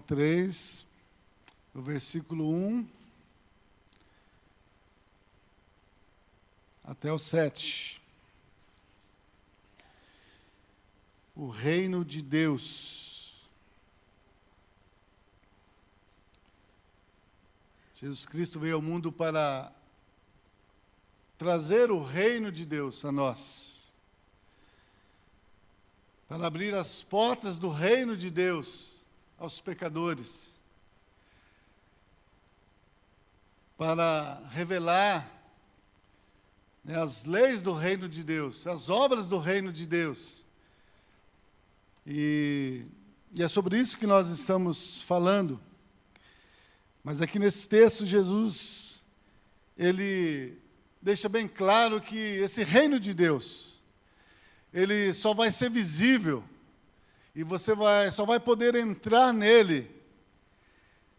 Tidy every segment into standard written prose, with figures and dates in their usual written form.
3, no versículo 1 até o 7. O reino de Deus. Jesus Cristo veio ao mundo para trazer o reino de Deus a nós, para abrir as portas do reino de Deus aos pecadores, para revelar as leis do reino de Deus, as obras do reino de Deus. E é sobre isso que nós estamos falando. Mas aqui nesse texto, Jesus, ele deixa bem claro que esse reino de Deus, ele só vai ser visível e você só vai poder entrar nele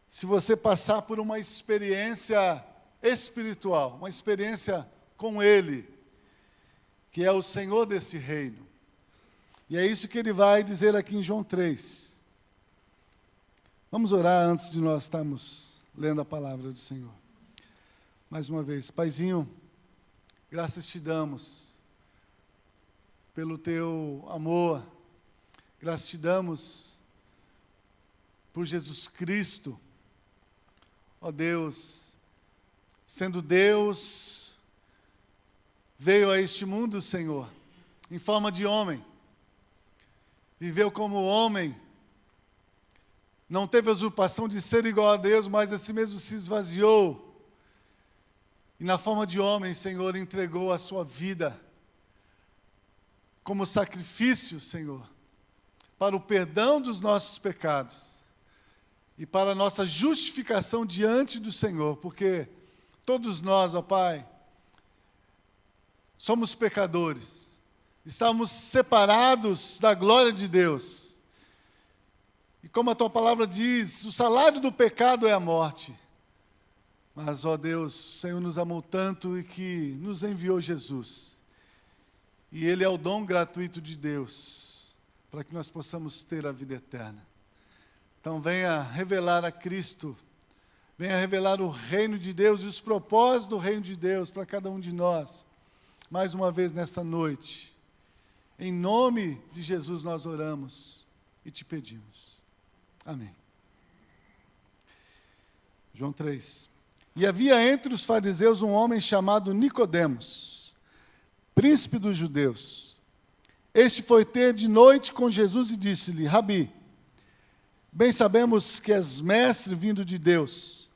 se você passar por uma experiência espiritual, uma experiência com Ele, que é o Senhor desse reino. E é isso que ele vai dizer aqui em João 3. Vamos orar antes de nós estarmos lendo a palavra do Senhor. Mais uma vez, Paizinho, graças te damos pelo teu amor, graças te damos por Jesus Cristo, ó Deus, sendo Deus, veio a este mundo, Senhor, em forma de homem, viveu como homem, não teve a usurpação de ser igual a Deus, mas a si mesmo se esvaziou, e na forma de homem, Senhor, entregou a sua vida como sacrifício, Senhor, para o perdão dos nossos pecados e para a nossa justificação diante do Senhor, porque todos nós, ó Pai, somos pecadores, estamos separados da glória de Deus. E como a Tua palavra diz, o salário do pecado é a morte. Mas, ó Deus, o Senhor nos amou tanto e que nos enviou Jesus. E Ele é o dom gratuito de Deus, para que nós possamos ter a vida eterna. Então venha revelar a Cristo, venha revelar o reino de Deus e os propósitos do reino de Deus para cada um de nós. Mais uma vez nesta noite, em nome de Jesus nós oramos e te pedimos. Amém. João 3. E havia entre os fariseus um homem chamado Nicodemos, príncipe dos judeus. Este foi ter de noite com Jesus e disse-lhe: Rabi, bem sabemos que és mestre vindo de Deus,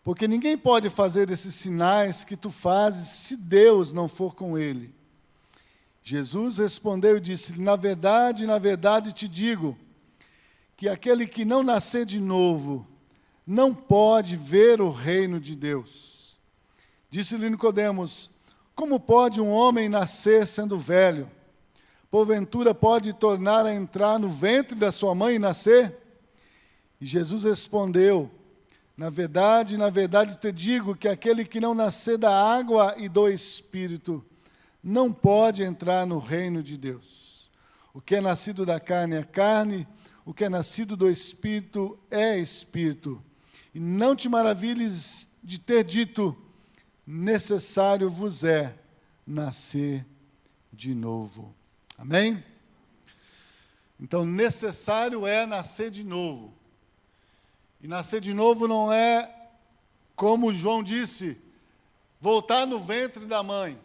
porque ninguém pode fazer esses sinais que tu fazes se Deus não for com ele. Jesus respondeu e disse-lhe: na verdade te digo, que aquele que não nascer de novo, não pode ver o reino de Deus. Disse-lhe Nicodemos: como pode um homem nascer sendo velho? Porventura pode tornar a entrar no ventre da sua mãe e nascer? E Jesus respondeu: na verdade te digo que aquele que não nascer da água e do Espírito, não pode entrar no reino de Deus. O que é nascido da carne é carne, o que é nascido do Espírito é Espírito. E não te maravilhes de ter dito: necessário vos é nascer de novo. Amém? Então, necessário é nascer de novo. E nascer de novo não é, como João disse, voltar no ventre da mãe,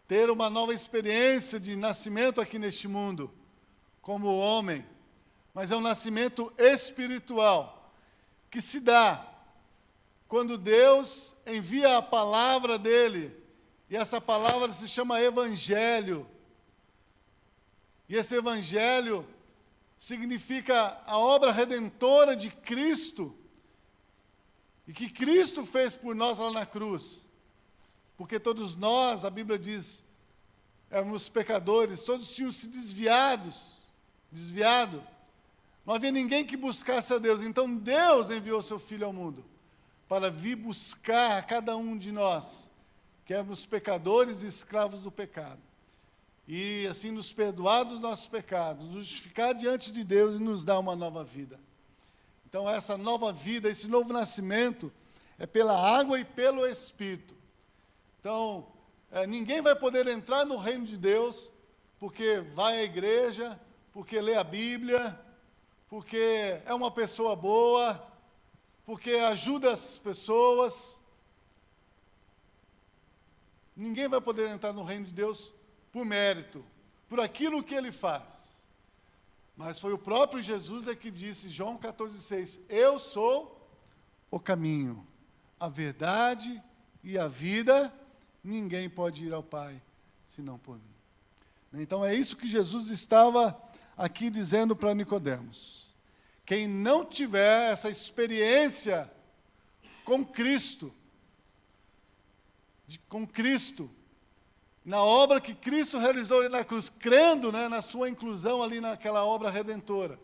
ter uma nova experiência de nascimento aqui neste mundo, como homem, mas é um nascimento espiritual, que se dá quando Deus envia a palavra dele, e essa palavra se chama Evangelho. E esse Evangelho significa a obra redentora de Cristo, e que Cristo fez por nós lá na cruz. Porque todos nós, a Bíblia diz, éramos pecadores, todos tinham se desviado. Não havia ninguém que buscasse a Deus. Então Deus enviou seu Filho ao mundo para vir buscar a cada um de nós, que éramos pecadores e escravos do pecado. E assim nos perdoar dos nossos pecados, nos justificar diante de Deus e nos dar uma nova vida. Então, essa nova vida, esse novo nascimento, é pela água e pelo Espírito. Então, ninguém vai poder entrar no reino de Deus porque vai à igreja, porque lê a Bíblia, porque é uma pessoa boa, porque ajuda as pessoas. Ninguém vai poder entrar no reino de Deus por mérito, por aquilo que ele faz. Mas foi o próprio Jesus que disse, João 14,6, eu sou o caminho, a verdade e a vida, ninguém pode ir ao Pai, senão por mim. Então é isso que Jesus estava aqui dizendo para Nicodemos. Quem não tiver essa experiência com Cristo, na obra que Cristo realizou ali na cruz, crendo, na sua inclusão ali naquela obra redentora,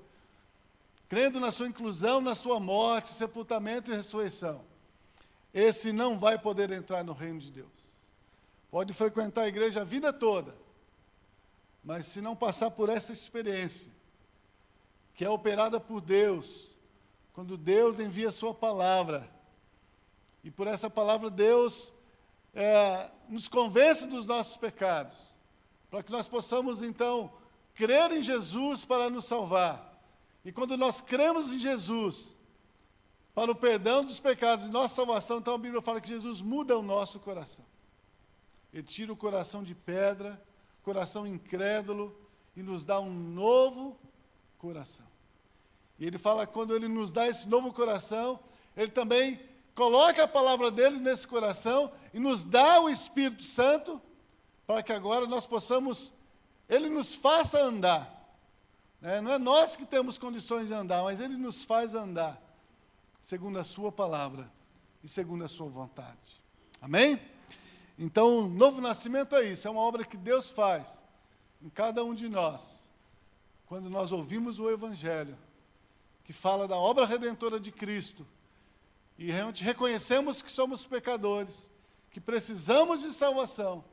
crendo na sua inclusão, na sua morte, sepultamento e ressurreição, esse não vai poder entrar no reino de Deus. Pode frequentar a igreja a vida toda, mas se não passar por essa experiência, que é operada por Deus, quando Deus envia a sua palavra, e por essa palavra Deus nos convence dos nossos pecados, para que nós possamos, então, crer em Jesus para nos salvar. E quando nós cremos em Jesus, para o perdão dos pecados e nossa salvação, então a Bíblia fala que Jesus muda o nosso coração. Ele tira o coração de pedra, coração incrédulo, e nos dá um novo coração. E ele fala que quando ele nos dá esse novo coração, ele também coloca a palavra dele nesse coração e nos dá o Espírito Santo para que agora nós possamos, ele nos faça andar. Não é nós que temos condições de andar, mas ele nos faz andar segundo a sua palavra e segundo a sua vontade. Amém? Então, o novo nascimento é isso, é uma obra que Deus faz em cada um de nós, quando nós ouvimos o Evangelho, que fala da obra redentora de Cristo, e realmente reconhecemos que somos pecadores, que precisamos de salvação,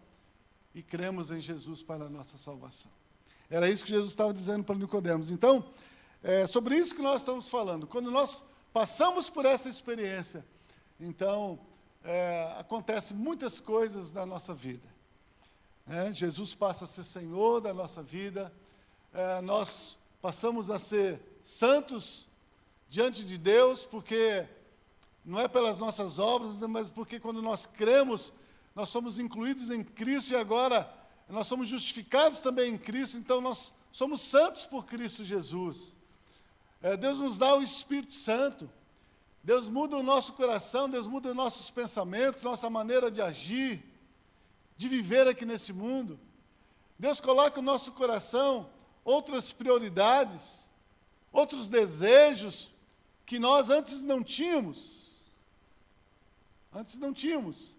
e cremos em Jesus para a nossa salvação. Era isso que Jesus estava dizendo para Nicodemos. Então, sobre isso que nós estamos falando. Quando nós passamos por essa experiência, então, acontecem muitas coisas na nossa vida. Jesus passa a ser Senhor da nossa vida, nós passamos a ser santos diante de Deus, porque não é pelas nossas obras, mas porque quando nós cremos, nós somos incluídos em Cristo e agora nós somos justificados também em Cristo, então nós somos santos por Cristo Jesus. Deus nos dá o Espírito Santo, Deus muda o nosso coração, Deus muda os nossos pensamentos, nossa maneira de agir, de viver aqui nesse mundo. Deus coloca no nosso coração outras prioridades, outros desejos que nós antes não tínhamos. Antes não tínhamos,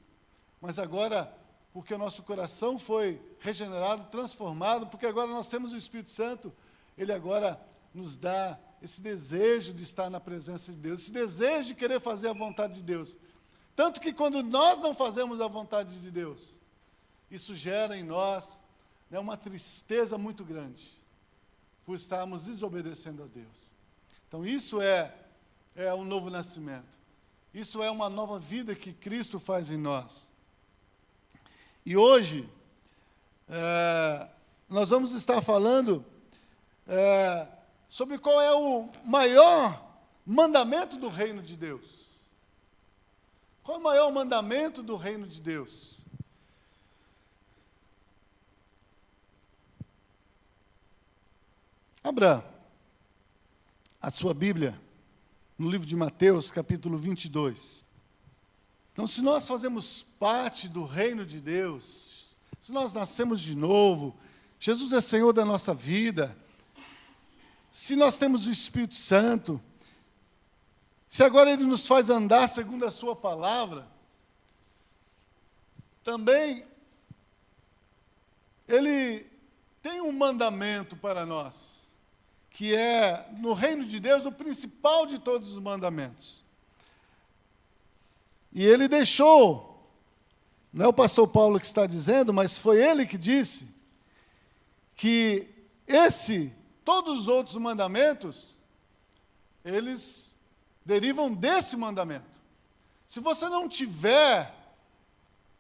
mas agora, porque o nosso coração foi regenerado, transformado, porque agora nós temos o Espírito Santo, ele agora nos dá esse desejo de estar na presença de Deus, esse desejo de querer fazer a vontade de Deus. Tanto que quando nós não fazemos a vontade de Deus, isso gera em nós uma tristeza muito grande, por estarmos desobedecendo a Deus. Então isso é um novo nascimento. Isso é uma nova vida que Cristo faz em nós. E hoje, nós vamos estar falando sobre qual é o maior mandamento do reino de Deus. Qual é o maior mandamento do reino de Deus? Abra a sua Bíblia no livro de Mateus, capítulo 22. Então, se nós fazemos parte do reino de Deus, se nós nascemos de novo, Jesus é Senhor da nossa vida, se nós temos o Espírito Santo, se agora Ele nos faz andar segundo a sua palavra, também Ele tem um mandamento para nós, que é, no reino de Deus, o principal de todos os mandamentos. E ele deixou, não é o pastor Paulo que está dizendo, mas foi ele que disse, que todos os outros mandamentos, eles derivam desse mandamento. Se você não tiver,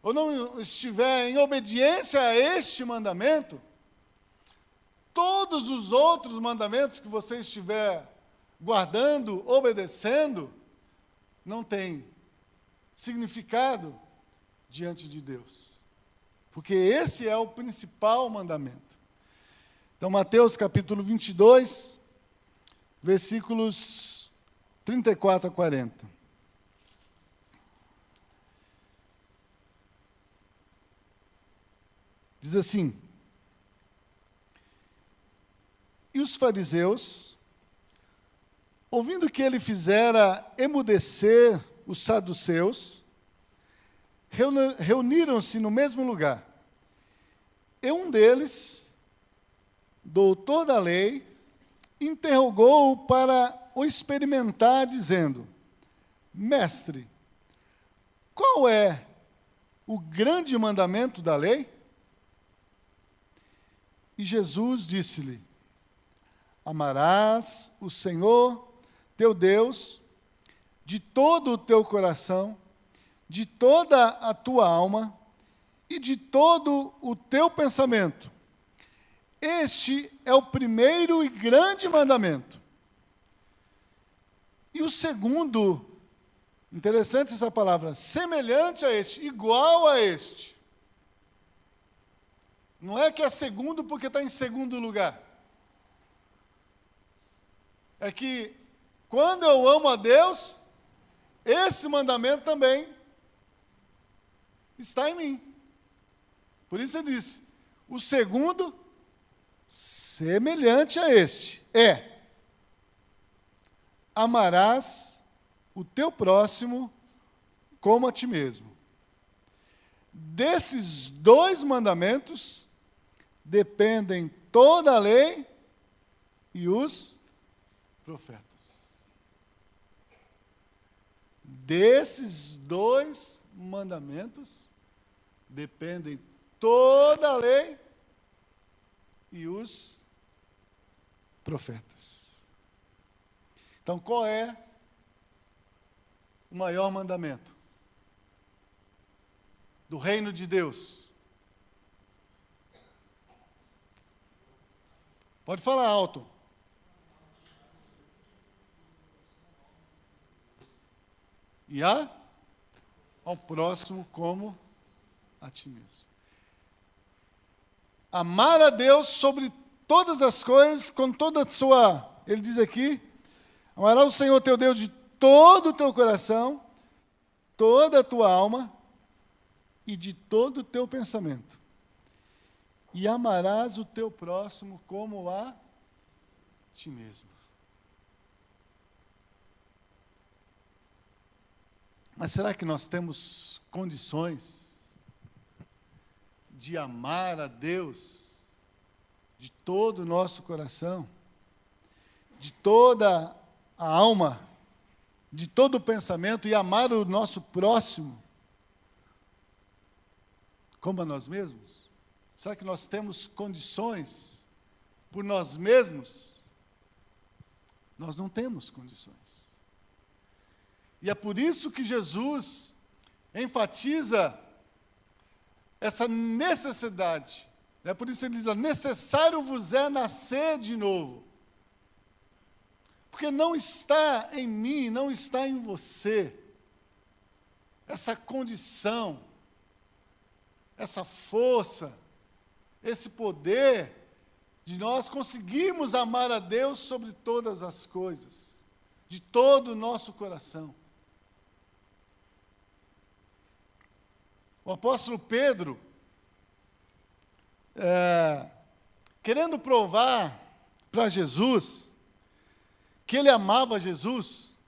ou não estiver em obediência a este mandamento, todos os outros mandamentos que você estiver guardando, obedecendo, não tem significado diante de Deus. Porque esse é o principal mandamento. Então, Mateus capítulo 22, versículos 34 a 40. Diz assim: E os fariseus, ouvindo que ele fizera emudecer os saduceus, reuniram-se no mesmo lugar. E um deles, doutor da lei, interrogou-o para o experimentar, dizendo: Mestre, qual é o grande mandamento da lei? E Jesus disse-lhe: Amarás o Senhor teu Deus de todo o teu coração, de toda a tua alma e de todo o teu pensamento. Este é o primeiro e grande mandamento. E o segundo, interessante essa palavra, semelhante a este, igual a este. Não é que é segundo porque está em segundo lugar. É que quando eu amo a Deus, esse mandamento também está em mim. Por isso ele disse, o segundo, semelhante a este, é: amarás o teu próximo como a ti mesmo. Desses dois mandamentos dependem toda a lei e os profetas. Desses dois mandamentos dependem toda a lei e os profetas. Então, qual é o maior mandamento do reino de Deus? Pode falar alto. E ao próximo como a ti mesmo. Amar a Deus sobre todas as coisas, com toda a sua... Ele diz aqui, amarás o Senhor teu Deus de todo o teu coração, toda a tua alma e de todo o teu pensamento. E amarás o teu próximo como a ti mesmo. Mas será que nós temos condições de amar a Deus de todo o nosso coração, de toda a alma, de todo o pensamento, e amar o nosso próximo como a nós mesmos? Será que nós temos condições por nós mesmos? Nós não temos condições. E é por isso que Jesus enfatiza essa necessidade. É por isso que ele diz, necessário vos é nascer de novo. Porque não está em mim, não está em você, essa condição, essa força, esse poder de nós conseguirmos amar a Deus sobre todas as coisas, de todo o nosso coração. O apóstolo Pedro, querendo provar para Jesus que ele amava Jesus,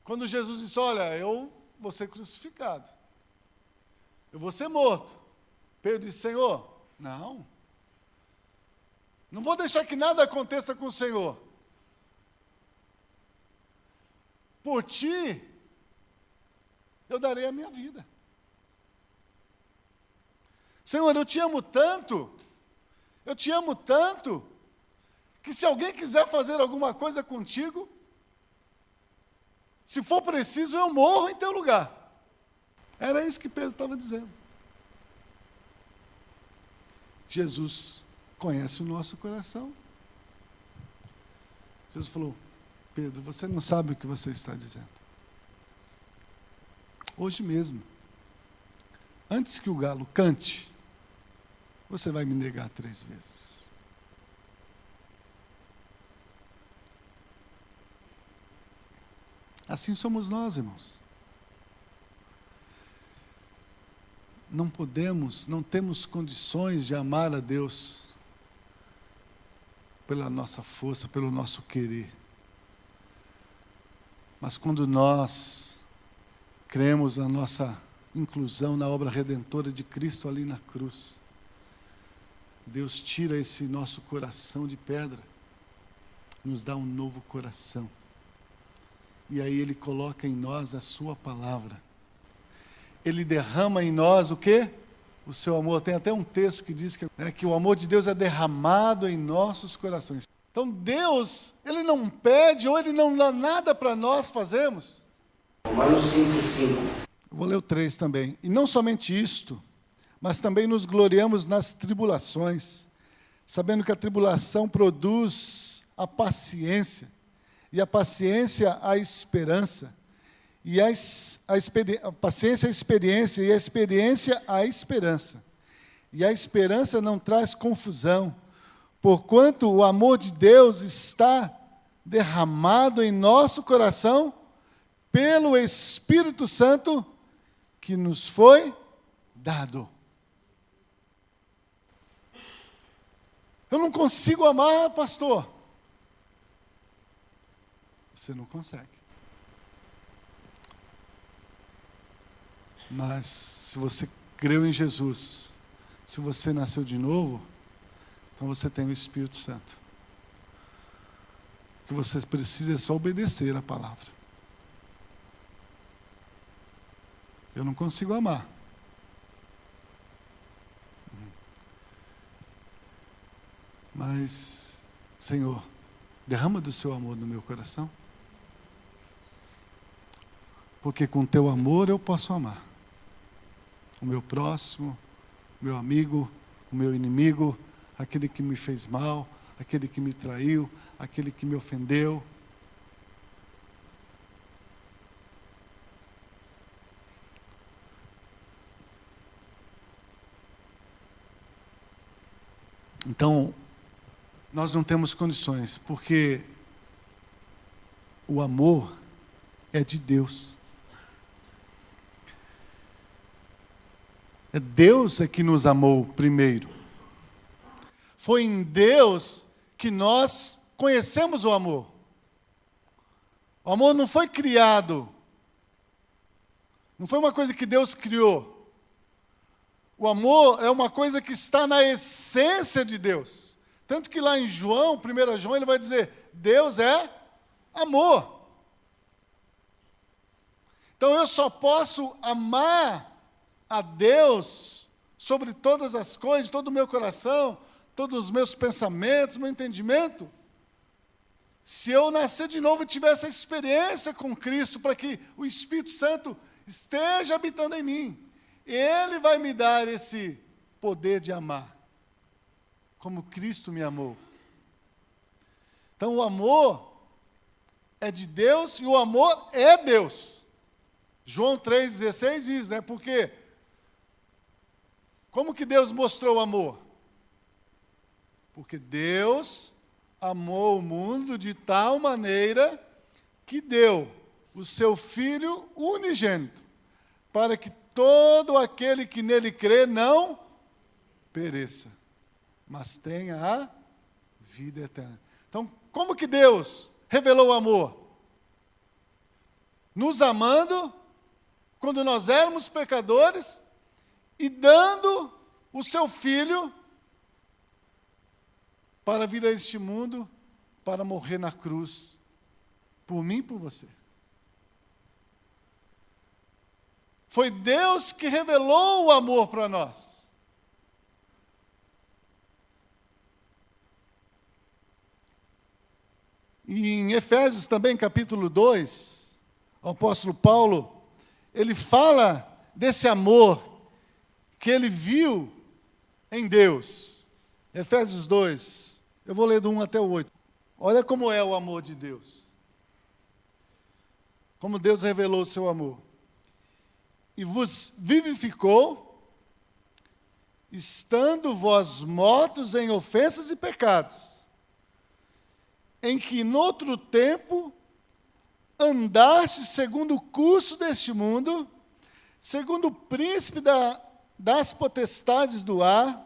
quando Jesus disse, olha, eu vou ser crucificado, eu vou ser morto. Pedro disse, Senhor, não vou deixar que nada aconteça com o Senhor. Por ti, eu darei a minha vida. Senhor, eu te amo tanto, que se alguém quiser fazer alguma coisa contigo, se for preciso, eu morro em teu lugar. Era isso que Pedro estava dizendo. Jesus conhece o nosso coração. Jesus falou: Pedro, você não sabe o que você está dizendo. Hoje mesmo, antes que o galo cante, você vai me negar 3 vezes. Assim somos nós, irmãos. Não temos condições de amar a Deus pela nossa força, pelo nosso querer. Mas quando nós cremos na nossa inclusão na obra redentora de Cristo ali na cruz, Deus tira esse nosso coração de pedra, nos dá um novo coração. E aí Ele coloca em nós a sua palavra. Ele derrama em nós o quê? O seu amor. Tem até um texto que diz que o amor de Deus é derramado em nossos corações. Então Deus, Ele não pede ou Ele não dá nada para nós fazermos. Romanos 5:5. Vou ler o 3 também. E não somente isto, mas também nos gloriamos nas tribulações, sabendo que a tribulação produz a paciência, e a paciência a esperança, e a paciência a experiência, e a experiência a esperança. E a esperança não traz confusão, porquanto o amor de Deus está derramado em nosso coração pelo Espírito Santo que nos foi dado. Eu não consigo amar, pastor. Você não consegue. Mas se você creu em Jesus, se você nasceu de novo, então você tem o Espírito Santo. O que você precisa é só obedecer a palavra. Eu não consigo amar. Mas, Senhor, derrama do seu amor no meu coração. Porque com teu amor eu posso amar. O meu próximo, o meu amigo, o meu inimigo, aquele que me fez mal, aquele que me traiu, aquele que me ofendeu. Então, nós não temos condições, porque o amor é de Deus. É Deus que nos amou primeiro. Foi em Deus que nós conhecemos o amor. O amor não foi criado. Não foi uma coisa que Deus criou. O amor é uma coisa que está na essência de Deus. Tanto que lá em João, 1 João, ele vai dizer: Deus é amor. Então eu só posso amar a Deus sobre todas as coisas, todo o meu coração, todos os meus pensamentos, meu entendimento, se eu nascer de novo e tiver essa experiência com Cristo, para que o Espírito Santo esteja habitando em mim. Ele vai me dar esse poder de amar, como Cristo me amou. Então o amor é de Deus e o amor é Deus. João 3,16 diz, né? Porque como que Deus mostrou o amor? Porque Deus amou o mundo de tal maneira que deu o seu Filho unigênito, para que todo aquele que nele crê não pereça, mas tenha a vida eterna. Então, como que Deus revelou o amor? Nos amando, quando nós éramos pecadores, e dando o seu Filho para vir a este mundo, para morrer na cruz, por mim e por você. Foi Deus que revelou o amor para nós. E em Efésios também, capítulo 2, o apóstolo Paulo, ele fala desse amor que ele viu em Deus. Efésios 2, eu vou ler do 1 até o 8. Olha como é o amor de Deus. Como Deus revelou o seu amor. E vos vivificou, estando vós mortos em ofensas e pecados, em que noutro tempo andastes segundo o curso deste mundo, segundo o príncipe das potestades do ar,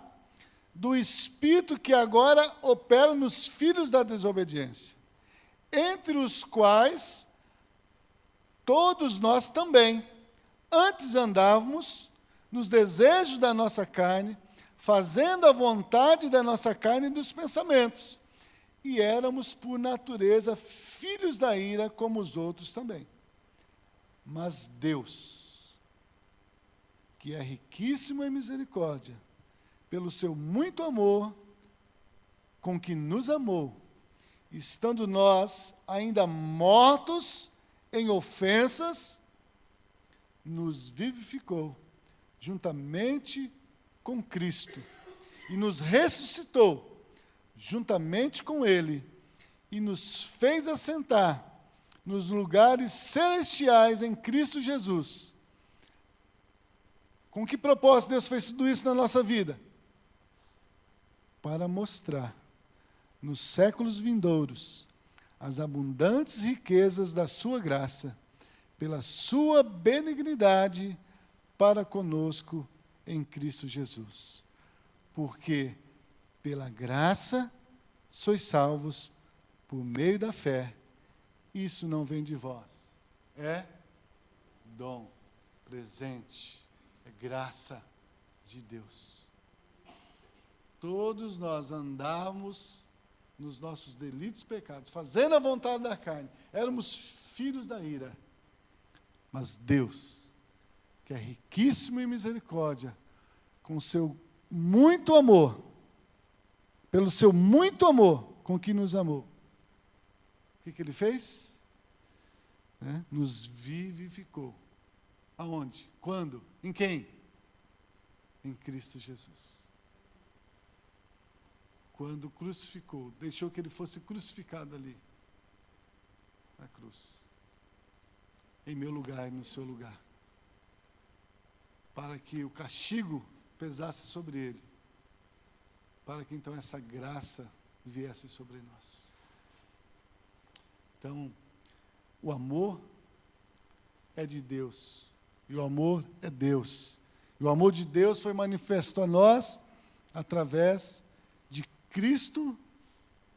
do espírito que agora opera nos filhos da desobediência, entre os quais todos nós também antes andávamos nos desejos da nossa carne, fazendo a vontade da nossa carne e dos pensamentos, e éramos por natureza filhos da ira como os outros também. Mas Deus, que é riquíssimo em misericórdia, pelo seu muito amor com que nos amou, estando nós ainda mortos em ofensas, nos vivificou juntamente com Cristo e nos ressuscitou juntamente com Ele e nos fez assentar nos lugares celestiais em Cristo Jesus. Com que propósito Deus fez tudo isso na nossa vida? Para mostrar nos séculos vindouros as abundantes riquezas da sua graça, pela sua benignidade para conosco em Cristo Jesus. Porque pela graça sois salvos por meio da fé. Isso não vem de vós. É dom, presente, é graça de Deus. Todos nós andávamos nos nossos delitos e pecados, fazendo a vontade da carne. Éramos filhos da ira. Mas Deus, que é riquíssimo em misericórdia, com seu muito amor, pelo seu muito amor com que nos amou, o que Ele fez? Nos vivificou. Aonde? Quando? Em quem? Em Cristo Jesus. Quando crucificou, deixou que Ele fosse crucificado ali, na cruz, em meu lugar e no seu lugar, para que o castigo pesasse sobre Ele, para que então essa graça viesse sobre nós. Então, o amor é de Deus, e o amor é Deus. E o amor de Deus foi manifesto a nós através de Cristo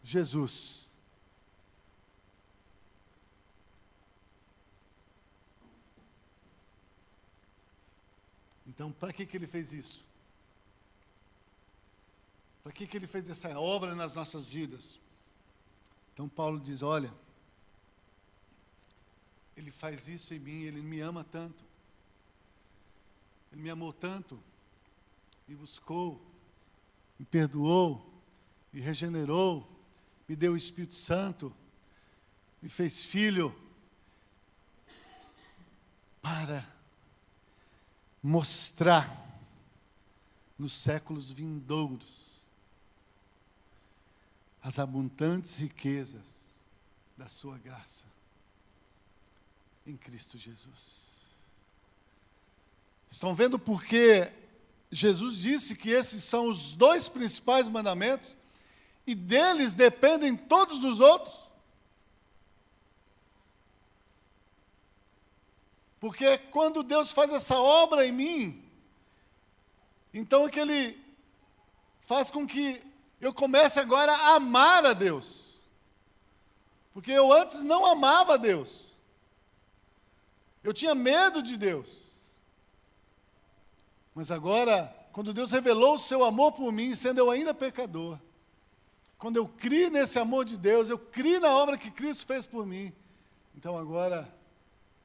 Jesus. Então, para que Ele fez isso? Para que Ele fez essa obra nas nossas vidas? Então, Paulo diz, olha, Ele faz isso em mim, Ele me ama tanto. Ele me amou tanto, me buscou, me perdoou, me regenerou, me deu o Espírito Santo, me fez filho, para mostrar nos séculos vindouros as abundantes riquezas da sua graça em Cristo Jesus. Estão vendo porque Jesus disse que esses são os dois principais mandamentos e deles dependem todos os outros? Porque quando Deus faz essa obra em mim, então é que Ele faz com que eu comece agora a amar a Deus. Porque eu antes não amava a Deus. Eu tinha medo de Deus. Mas agora, quando Deus revelou o seu amor por mim, sendo eu ainda pecador, quando eu criei nesse amor de Deus, eu criei na obra que Cristo fez por mim, então agora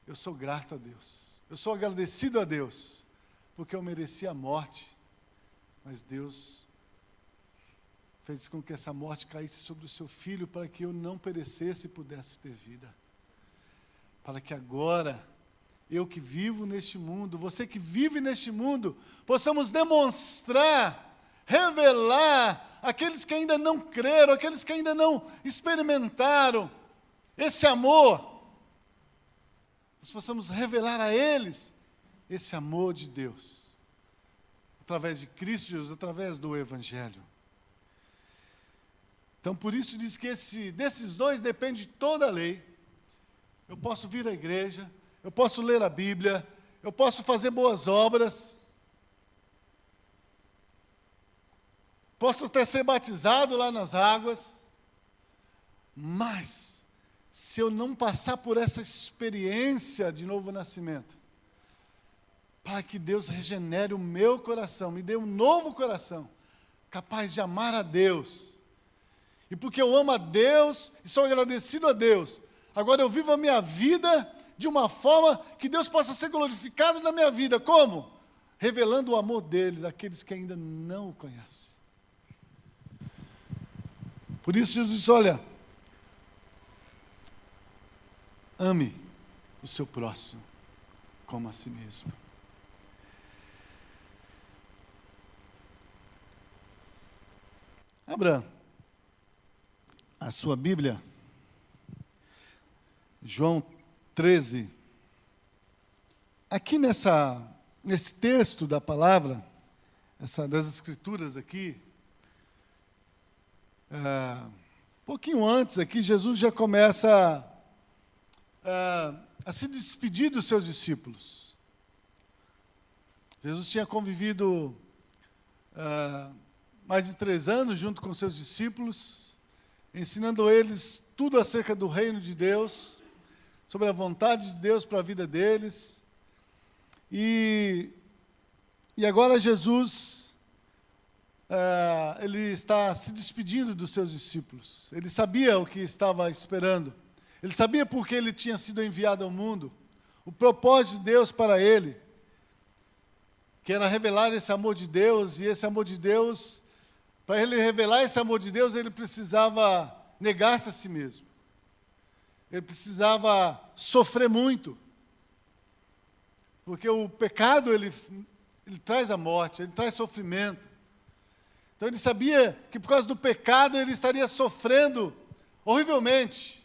eu sou grato a Deus. Eu sou agradecido a Deus, porque eu merecia a morte, mas Deus fez com que essa morte caísse sobre o seu filho, para que eu não perecesse e pudesse ter vida. Para que agora, eu que vivo neste mundo, você que vive neste mundo, possamos demonstrar, revelar àqueles que ainda não creram, aqueles que ainda não experimentaram esse amor, nós possamos revelar a eles esse amor de Deus, através de Cristo Jesus, através do Evangelho. Então, por isso diz que desses dois depende toda a lei. Eu posso vir à igreja, eu posso ler a Bíblia, eu posso fazer boas obras, posso até ser batizado lá nas águas, mas se eu não passar por essa experiência de novo nascimento, para que Deus regenere o meu coração, me dê um novo coração, capaz de amar a Deus, e porque eu amo a Deus e sou agradecido a Deus, agora eu vivo a minha vida de uma forma que Deus possa ser glorificado na minha vida. Como? Revelando o amor dele daqueles que ainda não o conhecem. Por isso Jesus disse, olha, ame o seu próximo como a si mesmo. Abra a sua Bíblia, João 13. Aqui nesse texto da palavra, das Escrituras aqui, um pouquinho antes aqui, Jesus já começa a se despedir dos seus discípulos. Jesus tinha convivido mais de 3 anos junto com seus discípulos, ensinando eles tudo acerca do reino de Deus, sobre a vontade de Deus para a vida deles. E agora Jesus, ele está se despedindo dos seus discípulos. Ele sabia o que estava esperando. Ele sabia por que ele tinha sido enviado ao mundo. O propósito de Deus para ele, que era revelar esse amor de Deus, e esse amor de Deus, para ele revelar esse amor de Deus, ele precisava negar-se a si mesmo. Ele precisava sofrer muito. Porque o pecado, ele traz a morte, ele traz sofrimento. Então ele sabia que por causa do pecado ele estaria sofrendo horrivelmente.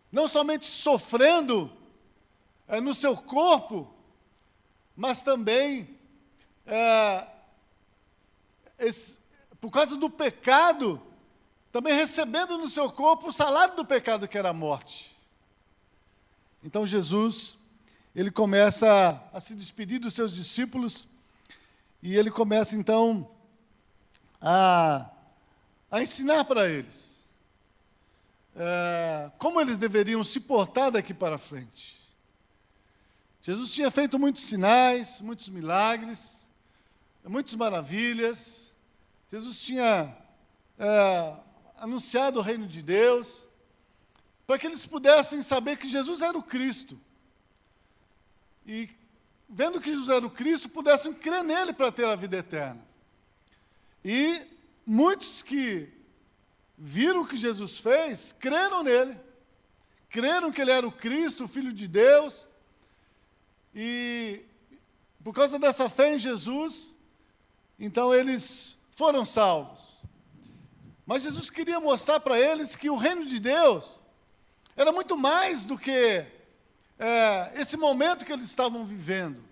Não somente sofrendo no seu corpo, mas também por causa do pecado, também recebendo no seu corpo o salário do pecado, que era a morte. Então Jesus, ele começa a se despedir dos seus discípulos, e ele começa então a ensinar para eles como eles deveriam se portar daqui para frente. Jesus tinha feito muitos sinais, muitos milagres, muitas maravilhas. Jesus tinha anunciado o reino de Deus, para que eles pudessem saber que Jesus era o Cristo. E, vendo que Jesus era o Cristo, pudessem crer nele para ter a vida eterna. E muitos que viram o que Jesus fez, creram nele. Creram que ele era o Cristo, o Filho de Deus. E, por causa dessa fé em Jesus, então eles foram salvos. Mas Jesus queria mostrar para eles que o reino de Deus era muito mais do que esse momento que eles estavam vivendo.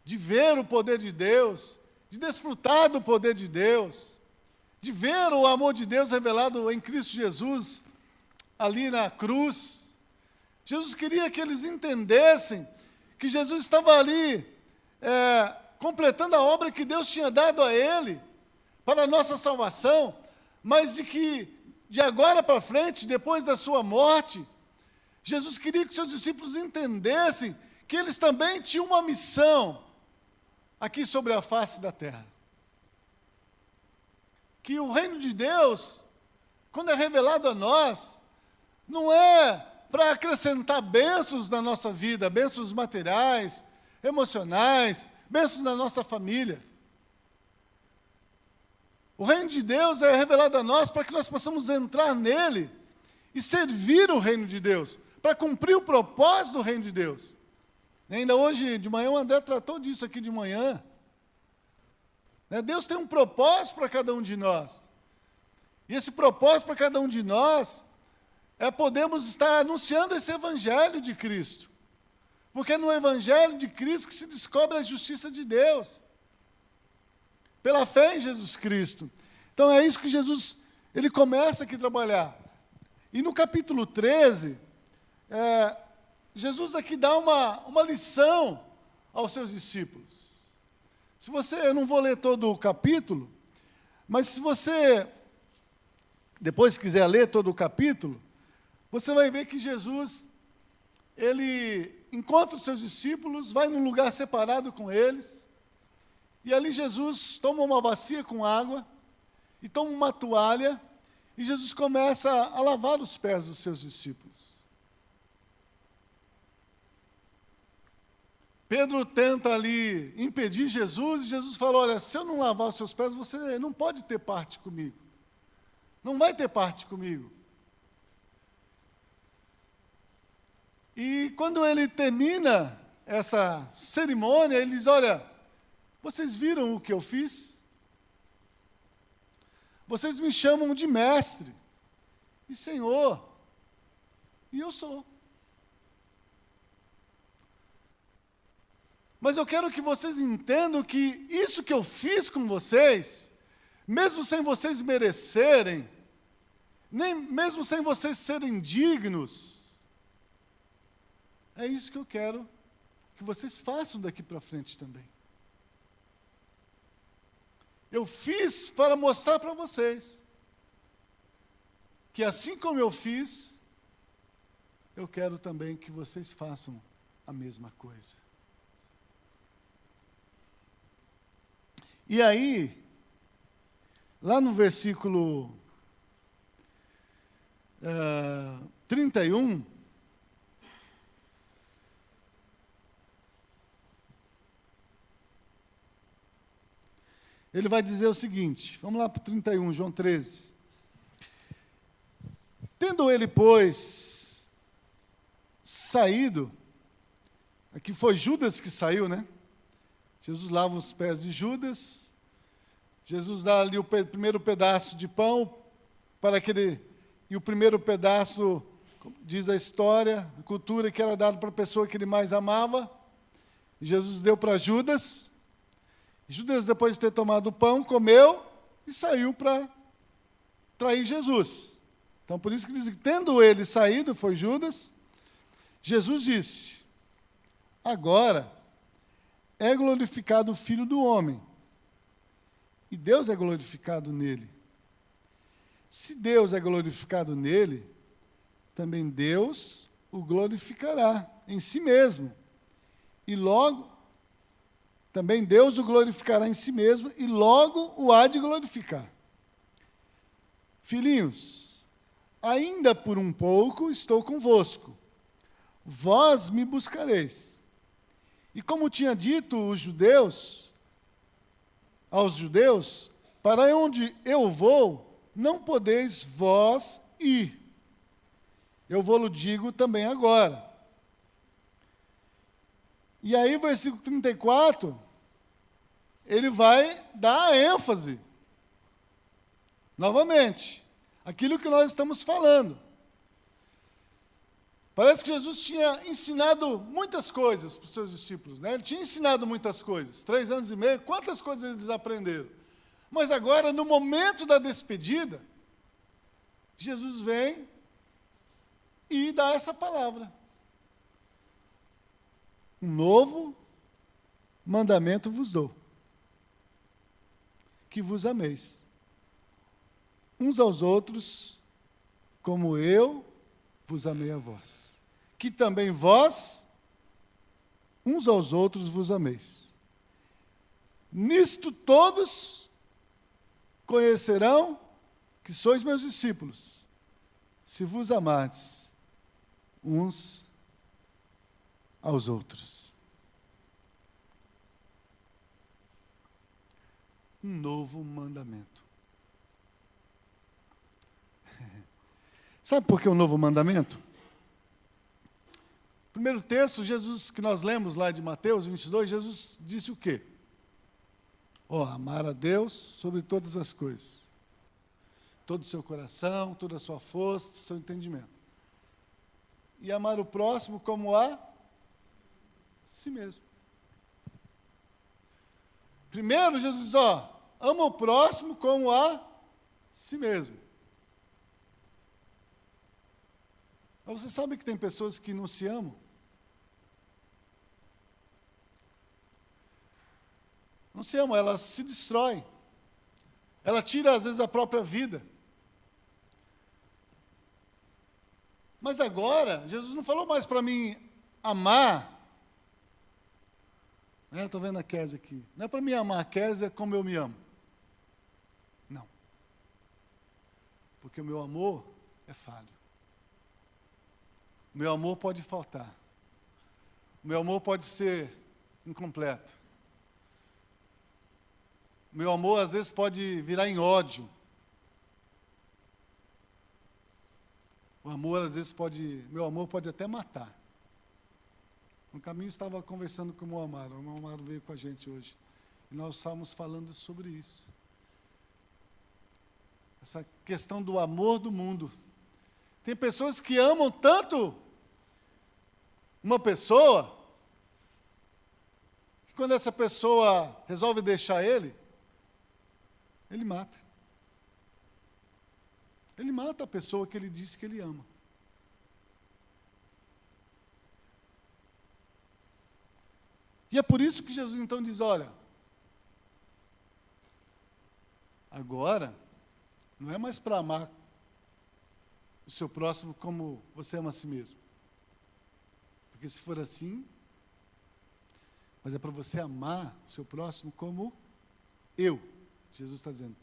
De ver o poder de Deus, de desfrutar do poder de Deus, de ver o amor de Deus revelado em Cristo Jesus, ali na cruz. Jesus queria que eles entendessem que Jesus estava ali completando a obra que Deus tinha dado a ele, para a nossa salvação, mas de que, de agora para frente, depois da sua morte, Jesus queria que seus discípulos entendessem que eles também tinham uma missão aqui sobre a face da terra. Que o reino de Deus, quando é revelado a nós, não é para acrescentar bênçãos na nossa vida, bênçãos materiais, emocionais, bênçãos na nossa família. O reino de Deus é revelado a nós para que nós possamos entrar nele e servir o reino de Deus, para cumprir o propósito do reino de Deus. E ainda hoje de manhã o André tratou disso aqui de manhã. Deus tem um propósito para cada um de nós. E esse propósito para cada um de nós é podermos estar anunciando esse evangelho de Cristo. Porque é no evangelho de Cristo que se descobre a justiça de Deus. Pela fé em Jesus Cristo. Então é isso que Jesus, ele começa aqui a trabalhar. E no capítulo 13, Jesus aqui dá uma lição aos seus discípulos. Eu não vou ler todo o capítulo, mas se você depois quiser ler todo o capítulo, você vai ver que Jesus, ele encontra os seus discípulos, vai num lugar separado com eles, e ali Jesus toma uma bacia com água, e toma uma toalha, e Jesus começa a lavar os pés dos seus discípulos. Pedro tenta ali impedir Jesus, e Jesus fala, olha, se eu não lavar os seus pés, você não pode ter parte comigo. Não vai ter parte comigo. E quando ele termina essa cerimônia, ele diz, olha, vocês viram o que eu fiz? Vocês me chamam de mestre e Senhor, e eu sou. Mas eu quero que vocês entendam que isso que eu fiz com vocês, mesmo sem vocês merecerem, nem mesmo sem vocês serem dignos, é isso que eu quero que vocês façam daqui para frente também. Eu fiz para mostrar para vocês que assim como eu fiz, eu quero também que vocês façam a mesma coisa. E aí, lá no versículo 31, ele vai dizer o seguinte, vamos lá para o 31, João 13. Tendo ele, pois, saído, aqui foi Judas que saiu, né? Jesus lava os pés de Judas, Jesus dá ali o primeiro pedaço de pão, e o primeiro pedaço, diz a história, a cultura, que era dado para a pessoa que ele mais amava, e Jesus deu para Judas. Judas, depois de ter tomado o pão, comeu e saiu para trair Jesus. Então, por isso que diz que, tendo ele saído, foi Judas, Jesus disse, agora é glorificado o Filho do Homem, e Deus é glorificado nele. Se Deus é glorificado nele, também Deus o glorificará em si mesmo. E logo, também Deus o glorificará em si mesmo, e logo o há de glorificar. Filhinhos, ainda por um pouco estou convosco. Vós me buscareis. E como tinha dito aos judeus, para onde eu vou, não podeis vós ir. Eu vou-lo digo também agora. E aí, versículo 34, ele vai dar a ênfase, novamente, aquilo que nós estamos falando. Parece que Jesus tinha ensinado muitas coisas para os seus discípulos, né? Ele tinha ensinado muitas coisas, 3 anos e meio, quantas coisas eles aprenderam? Mas agora, no momento da despedida, Jesus vem e dá essa palavra. Um novo mandamento vos dou, que vos ameis, uns aos outros, como eu vos amei a vós. Que também vós, uns aos outros, vos ameis. Nisto todos conhecerão que sois meus discípulos, se vos amardes uns aos outros. Um novo mandamento. Sabe por que o novo mandamento? Primeiro texto, Jesus, que nós lemos lá de Mateus 22, Jesus disse o quê? Amar a Deus sobre todas as coisas. Todo o seu coração, toda a sua força, seu entendimento. E amar o próximo como a si mesmo. Primeiro, Jesus diz, ama o próximo como a si mesmo. Mas você sabe que tem pessoas que não se amam? Não se amam, elas se destroem. Ela tira, às vezes, a própria vida. Mas agora, Jesus não falou mais para mim amar. Estou vendo a Kézia aqui. Não é para mim amar a Kézia como eu me amo. Não. Porque o meu amor é falho. O meu amor pode faltar. O meu amor pode ser incompleto. O meu amor, às vezes, pode virar em ódio. O amor, às vezes, meu amor pode até matar. No caminho, estava conversando com o meu amado. O meu amado veio com a gente hoje. E nós estávamos falando sobre isso. Essa questão do amor do mundo. Tem pessoas que amam tanto uma pessoa, que quando essa pessoa resolve deixar ele mata. Ele mata a pessoa que ele disse que ele ama. E é por isso que Jesus então diz, olha, agora, não é mais para amar o seu próximo como você ama a si mesmo. Porque se for assim, mas é para você amar o seu próximo como eu. Jesus está dizendo,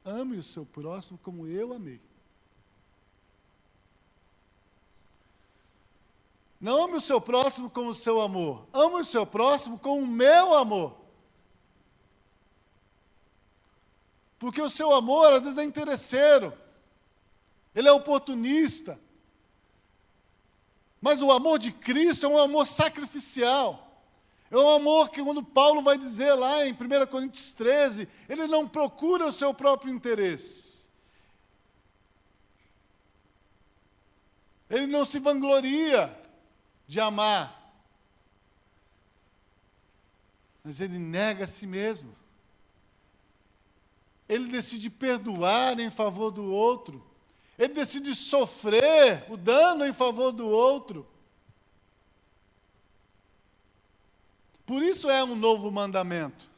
ame o seu próximo como eu amei. Não ame o seu próximo com o seu amor. Ame o seu próximo com o meu amor. Porque o seu amor, às vezes, é interesseiro. Ele é oportunista. Mas o amor de Cristo é um amor sacrificial. É um amor que, quando Paulo vai dizer lá em 1 Coríntios 13, ele não procura o seu próprio interesse. Ele não se vangloria de amar. Mas ele nega a si mesmo. Ele decide perdoar em favor do outro. Ele decide sofrer o dano em favor do outro. Por isso é um novo mandamento.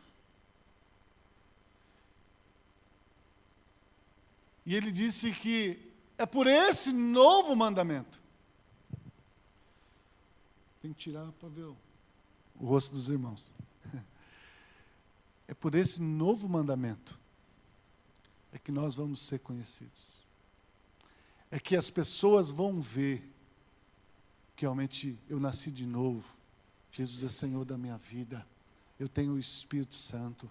E ele disse que é por esse novo mandamento. Tem que tirar para ver o rosto dos irmãos. É por esse novo mandamento é que nós vamos ser conhecidos. É que as pessoas vão ver que realmente eu nasci de novo. Jesus é Senhor da minha vida. Eu tenho o Espírito Santo.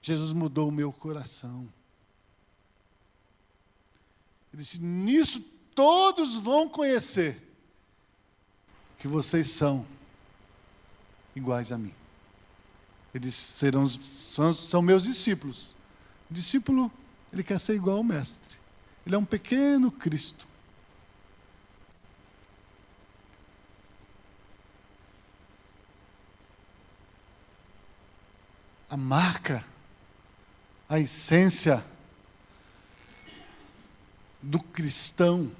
Jesus mudou o meu coração. Ele disse, nisso todos vão conhecer que vocês são iguais a mim. Ele disse, são meus discípulos. O discípulo, ele quer ser igual ao mestre. Ele é um pequeno Cristo. A marca, a essência do cristão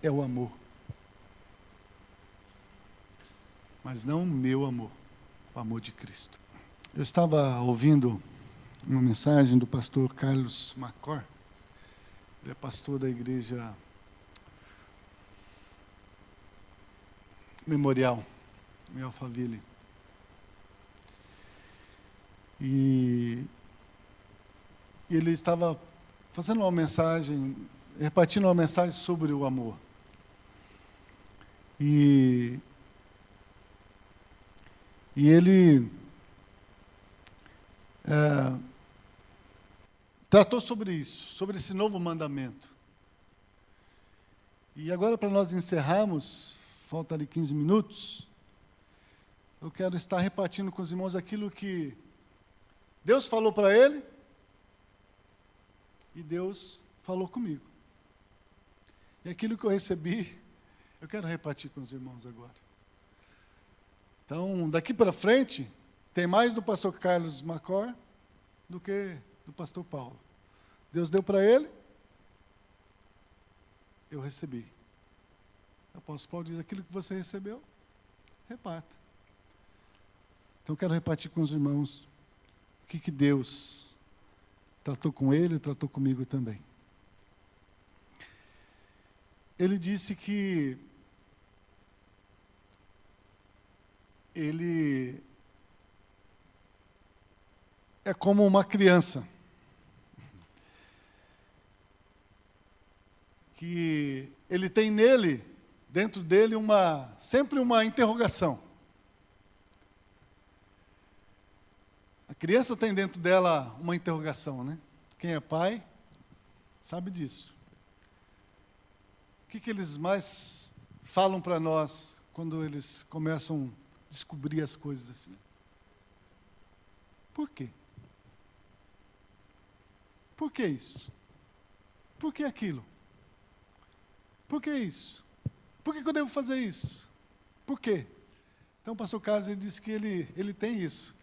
é o amor. Mas não o meu amor, o amor de Cristo. Eu estava ouvindo uma mensagem do pastor Carlos Macor. Ele é pastor da igreja Memorial, em Alphaville. E ele estava fazendo uma mensagem, repartindo uma mensagem sobre o amor. E ele tratou sobre isso, sobre esse novo mandamento. E agora, para nós encerrarmos, falta ali 15 minutos, eu quero estar repartindo com os irmãos aquilo que Deus falou para ele e Deus falou comigo. E aquilo que eu recebi, eu quero repartir com os irmãos agora. Então, daqui para frente, tem mais do pastor Carlos Macor do que do pastor Paulo. Deus deu para ele, eu recebi. O apóstolo Paulo diz, aquilo que você recebeu, reparta. Então, eu quero repartir com os irmãos o que Deus tratou com ele e tratou comigo também. Ele disse que ele é como uma criança que ele tem nele, dentro dele, sempre uma interrogação. A criança tem dentro dela uma interrogação, né? Quem é pai sabe disso. O que eles mais falam para nós quando eles começam a descobrir as coisas assim? Por quê? Por que isso? Por que aquilo? Por que isso? Por que eu devo fazer isso? Por quê? Então o pastor Carlos ele disse que ele tem isso.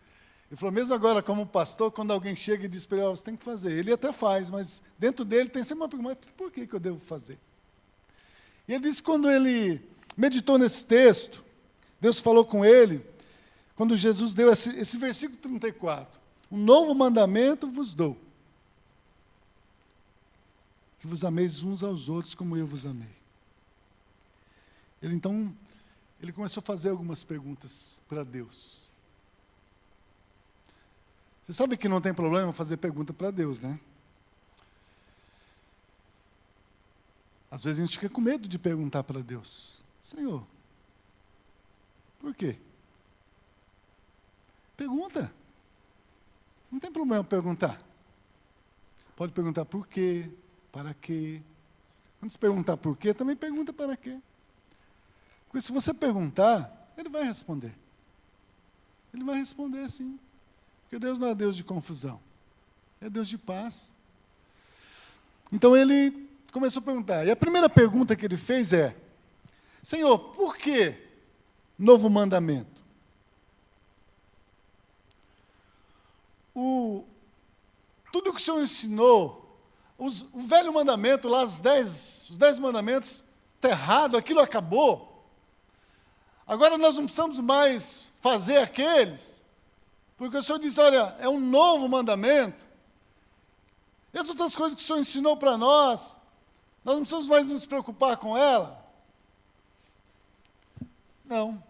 Ele falou, mesmo agora como pastor, quando alguém chega e diz para ele, você tem que fazer. Ele até faz, mas dentro dele tem sempre uma pergunta, por que eu devo fazer? E ele disse que quando ele meditou nesse texto, Deus falou com ele, quando Jesus deu esse versículo 34, um novo mandamento vos dou, que vos ameis uns aos outros como eu vos amei. Ele começou a fazer algumas perguntas para Deus. Você sabe que não tem problema fazer pergunta para Deus, né? Às vezes a gente fica com medo de perguntar para Deus. Senhor, por quê? Pergunta. Não tem problema perguntar. Pode perguntar por quê, para quê. Quando se perguntar por quê, também pergunta para quê. Porque se você perguntar, ele vai responder. Ele vai responder sim. Porque Deus não é Deus de confusão. É Deus de paz. Então ele começou a perguntar. E a primeira pergunta que ele fez é, Senhor, por que novo mandamento? Tudo que o Senhor ensinou, o velho mandamento, lá os 10 mandamentos, está errado, aquilo acabou. Agora nós não precisamos mais fazer aqueles, porque o Senhor disse, olha, é um novo mandamento. E as outras coisas que o Senhor ensinou para nós não precisamos mais nos preocupar com ela. Não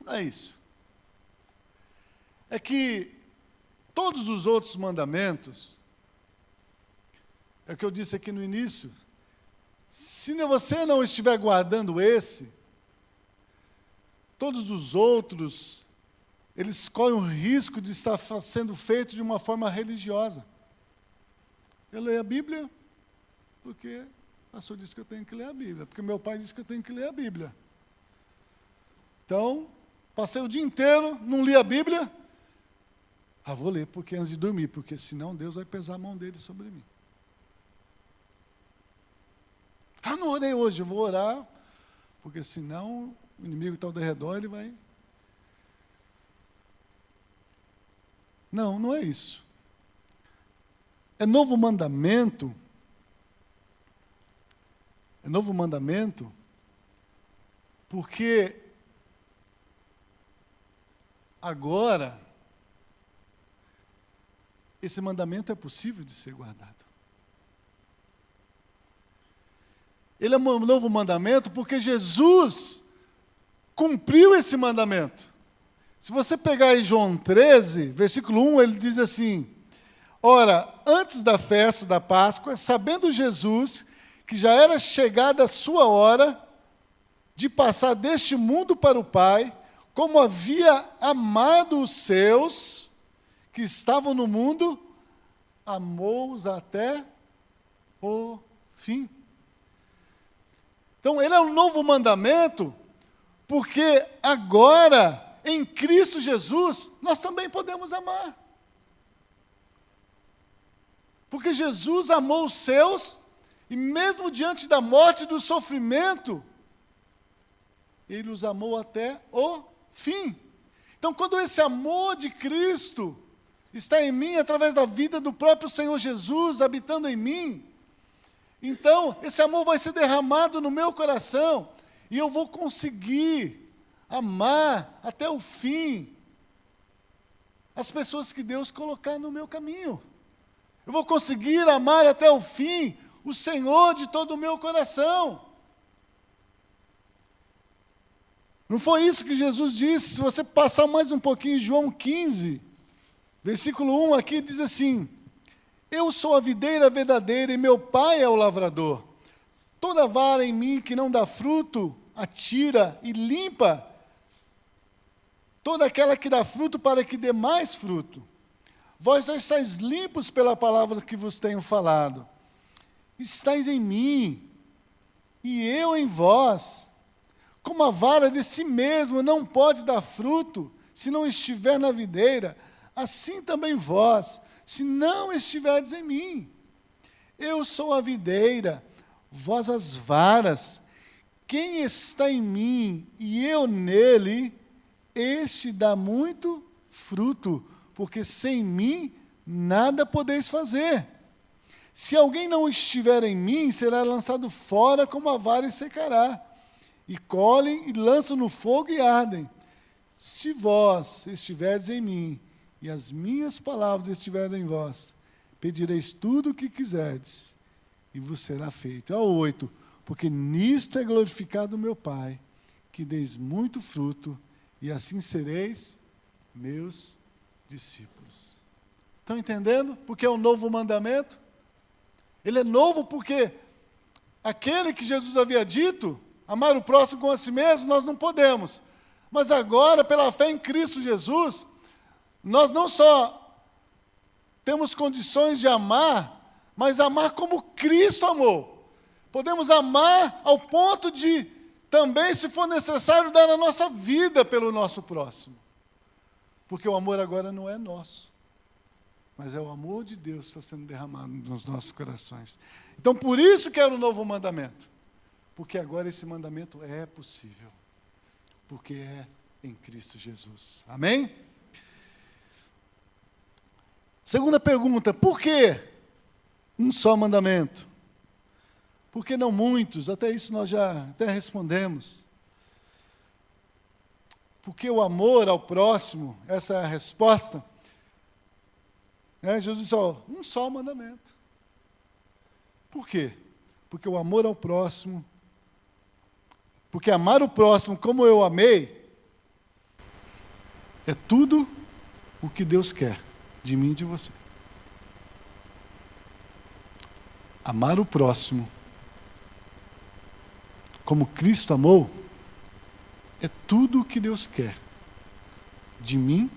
é isso. É que todos os outros mandamentos, é o que eu disse aqui no início, se você não estiver guardando esse, todos os outros, eles correm o risco de estar sendo feitos de uma forma religiosa. Eu leio a Bíblia porque o pastor disse que eu tenho que ler a Bíblia, porque meu pai disse que eu tenho que ler a Bíblia. Então, passei o dia inteiro, não li a Bíblia. Vou ler porque antes de dormir, porque senão Deus vai pesar a mão dele sobre mim. Não orei hoje, eu vou orar, porque senão o inimigo está ao redor, ele vai... Não é isso. É novo mandamento porque agora esse mandamento é possível de ser guardado. Ele é um novo mandamento porque Jesus cumpriu esse mandamento. Se você pegar em João 13, versículo 1, ele diz assim, ora, antes da festa da Páscoa, sabendo Jesus que já era chegada a sua hora de passar deste mundo para o Pai, como havia amado os seus que estavam no mundo, amou-os até o fim. Então, ele é um novo mandamento, porque agora, em Cristo Jesus, nós também podemos amar. Porque Jesus amou os seus, e mesmo diante da morte e do sofrimento, ele os amou até o fim. Então, quando esse amor de Cristo está em mim, através da vida do próprio Senhor Jesus, habitando em mim, então, esse amor vai ser derramado no meu coração, e eu vou conseguir amar até o fim as pessoas que Deus colocar no meu caminho. Eu vou conseguir amar até o fim o Senhor de todo o meu coração. Não foi isso que Jesus disse? Se você passar mais um pouquinho, João 15, versículo 1 aqui diz assim: eu sou a videira verdadeira e meu pai é o lavrador. Toda vara em mim que não dá fruto, atira e limpa. Toda aquela que dá fruto, para que dê mais fruto. Vós já estáis limpos pela palavra que vos tenho falado. Estáis em mim, e eu em vós. Como a vara de si mesmo não pode dar fruto, se não estiver na videira, assim também vós, se não estiverdes em mim. Eu sou a videira, vós as varas. Quem está em mim e eu nele, este dá muito fruto, porque sem mim nada podeis fazer. Se alguém não estiver em mim, será lançado fora como a vara e secará. E colhem e lançam no fogo e ardem. Se vós estiverdes em mim, e as minhas palavras estiverem em vós, pedireis tudo o que quiserdes, e vos será feito. Ao 8, porque nisto é glorificado o meu Pai, que deis muito fruto, e assim sereis meus discípulos. Estão entendendo? Porque é um novo mandamento. Ele é novo porque aquele que Jesus havia dito, amar o próximo como a si mesmo, nós não podemos. Mas agora, pela fé em Cristo Jesus, nós não só temos condições de amar, mas amar como Cristo amou. Podemos amar ao ponto de também, se for necessário, dar a nossa vida pelo nosso próximo. Porque o amor agora não é nosso, mas é o amor de Deus que está sendo derramado nos nossos corações. Então, por isso que era o novo mandamento. Porque agora esse mandamento é possível. Porque é em Cristo Jesus. Amém? Segunda pergunta, por que um só mandamento? Por que não muitos? Até isso nós já até respondemos. Porque o amor ao próximo, essa é a resposta. Jesus disse, um só mandamento. Por quê? Porque o amor ao próximo, porque amar o próximo como eu amei, é tudo o que Deus quer de mim e de você. Amar o próximo como Cristo amou, é tudo o que Deus quer de mim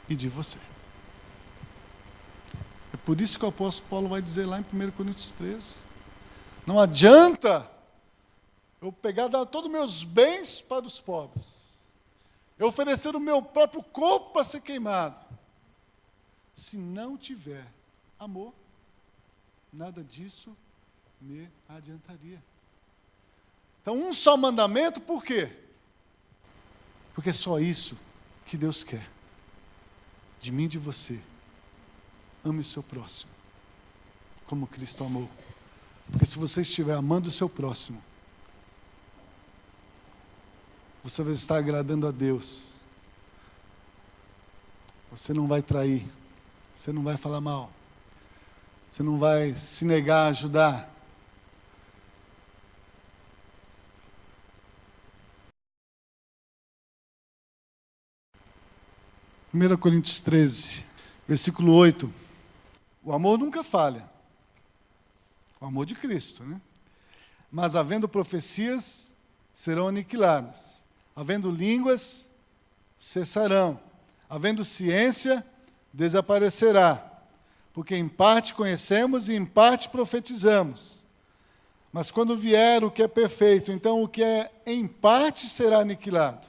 e de você. É por isso que o apóstolo Paulo vai dizer lá em 1 Coríntios 13, não adianta eu pegar, dar todos os meus bens para os pobres, eu oferecer o meu próprio corpo para ser queimado, se não tiver amor, nada disso me adiantaria. Então, um só mandamento, por quê? Porque é só isso que Deus quer de mim e de você. Ame o seu próximo, como Cristo amou. Porque se você estiver amando o seu próximo, você vai estar agradando a Deus. Você não vai trair, você não vai falar mal, você não vai se negar a ajudar. 1 Coríntios 13, versículo 8. O amor nunca falha. O amor de Cristo, né? Mas havendo profecias, serão aniquiladas. Havendo línguas, cessarão. Havendo ciência, desaparecerá. Porque em parte conhecemos e em parte profetizamos. Mas quando vier o que é perfeito, então o que é em parte será aniquilado.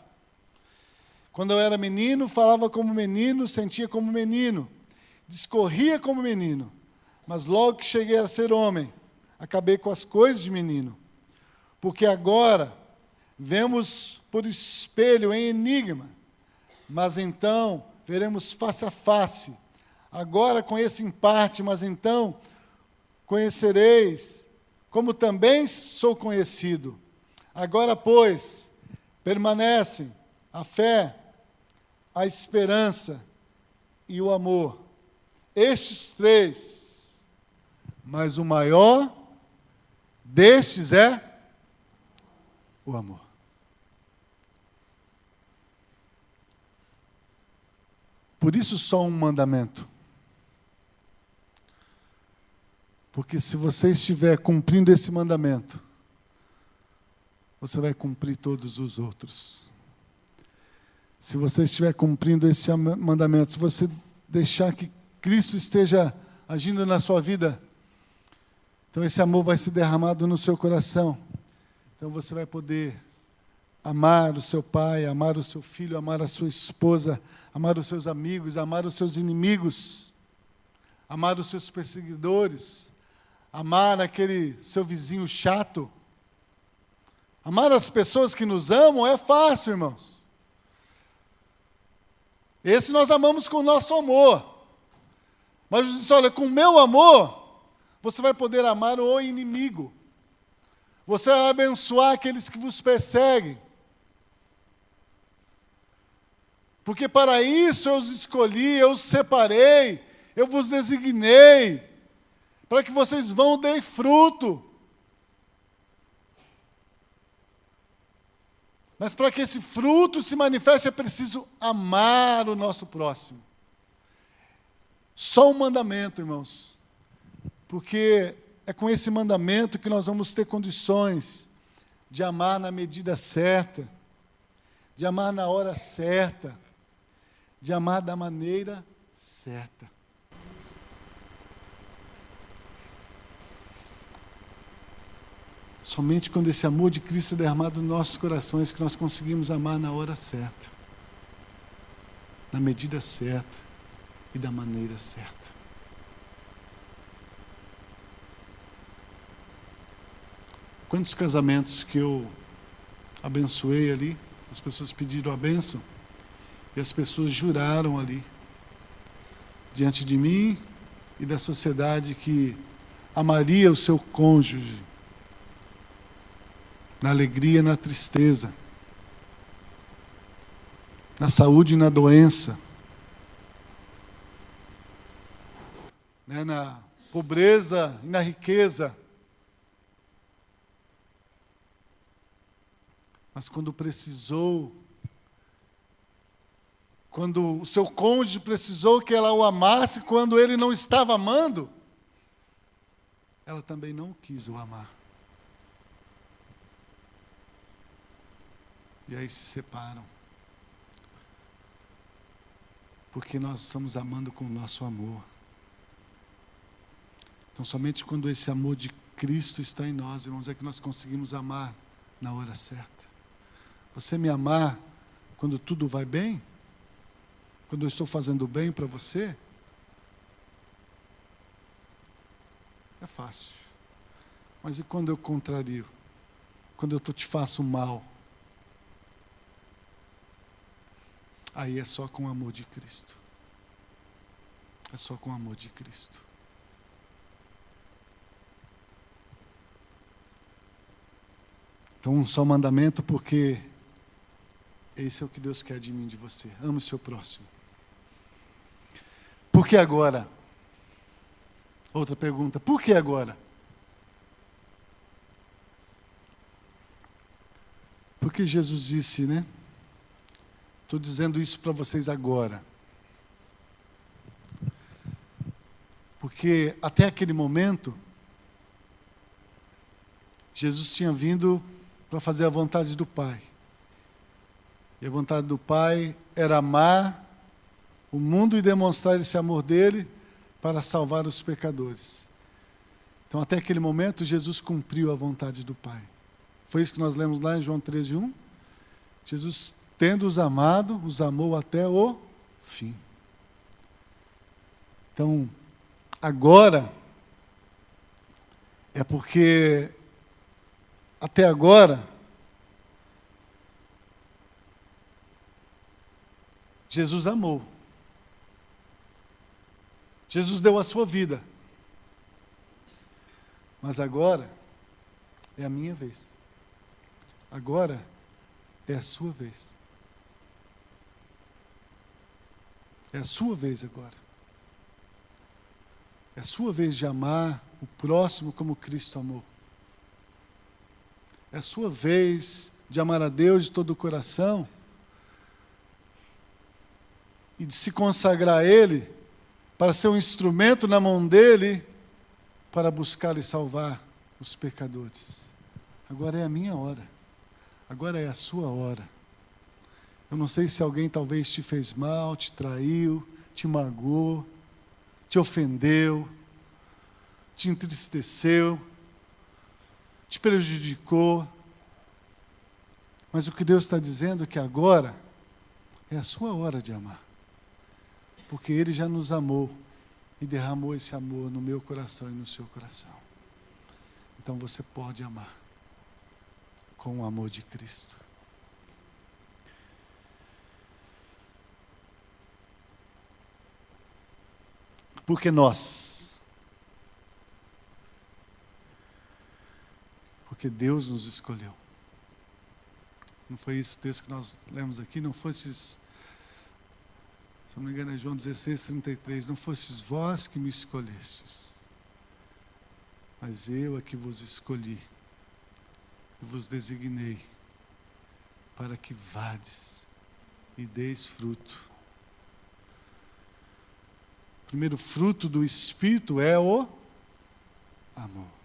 Quando eu era menino, falava como menino, sentia como menino, discorria como menino. Mas logo que cheguei a ser homem, acabei com as coisas de menino. Porque agora vemos por espelho em enigma, mas então veremos face a face. Agora conheço em parte, mas então conhecereis, como também sou conhecido. Agora, pois, permanecem a fé, a esperança e o amor. Estes três, mas o maior destes é o amor. Por isso só um mandamento. Porque se você estiver cumprindo esse mandamento, você vai cumprir todos os outros. Se você estiver cumprindo esse mandamento, se você deixar que Cristo esteja agindo na sua vida, então esse amor vai ser derramado no seu coração. Então você vai poder amar o seu pai, amar o seu filho, amar a sua esposa, amar os seus amigos, amar os seus inimigos, amar os seus perseguidores, amar aquele seu vizinho chato. Amar as pessoas que nos amam é fácil, irmãos. Esse nós amamos com o nosso amor. Mas Jesus disse, olha, com o meu amor, você vai poder amar o inimigo. Você vai abençoar aqueles que vos perseguem. Porque para isso eu os escolhi, eu os separei, eu vos designei, para que vocês vão deem fruto. Mas para que esse fruto se manifeste, é preciso amar o nosso próximo. Só um mandamento, irmãos. Porque é com esse mandamento que nós vamos ter condições de amar na medida certa, de amar na hora certa, de amar da maneira certa. Somente quando esse amor de Cristo é derramado nos nossos corações que nós conseguimos amar na hora certa, na medida certa e da maneira certa. Quantos casamentos que eu abençoei ali, as pessoas pediram a bênção e as pessoas juraram ali, diante de mim e da sociedade, que amaria o seu cônjuge, na alegria e na tristeza, na saúde e na doença, na pobreza e na riqueza. Mas quando precisou, quando o seu cônjuge precisou que ela o amasse, quando ele não estava amando, ela também não quis o amar. E aí se separam. Porque nós estamos amando com o nosso amor. Então somente quando esse amor de Cristo está em nós, irmãos, é que nós conseguimos amar na hora certa. Você me amar quando tudo vai bem? Quando eu estou fazendo bem para você? É fácil. Mas e quando eu contrario? Quando eu te faço mal? Aí é só com o amor de Cristo. É só com o amor de Cristo. Então, um só mandamento, porque esse é o que Deus quer de mim e de você. Ame o seu próximo. Por que agora? Outra pergunta. Por que agora? Porque Jesus disse, né? Estou dizendo isso para vocês agora. Porque até aquele momento, Jesus tinha vindo para fazer a vontade do Pai. E a vontade do Pai era amar o mundo e demonstrar esse amor dele para salvar os pecadores. Então, até aquele momento, Jesus cumpriu a vontade do Pai. Foi isso que nós lemos lá em João 13:1. Jesus, tendo-os amado, os amou até o fim. Então, agora, é porque até agora, Jesus amou. Jesus deu a sua vida. Mas agora é a minha vez. Agora é a sua vez. É a sua vez agora. É a sua vez de amar o próximo como Cristo amou. É a sua vez de amar a Deus de todo o coração e de se consagrar a Ele para ser um instrumento na mão dEle para buscar e salvar os pecadores. Agora é a minha hora. Agora é a sua hora. Eu não sei se alguém talvez te fez mal, te traiu, te magoou, te ofendeu, te entristeceu, te prejudicou. Mas o que Deus está dizendo é que agora é a sua hora de amar. Porque Ele já nos amou e derramou esse amor no meu coração e no seu coração. Então você pode amar com o amor de Cristo. Porque Deus nos escolheu. Não foi isso o texto que nós lemos aqui? Não fosses, se não me engano é João 16:33, não fosses vós que me escolhestes, mas eu é que vos escolhi e vos designei para que vades e deis fruto. O primeiro fruto do Espírito é o amor.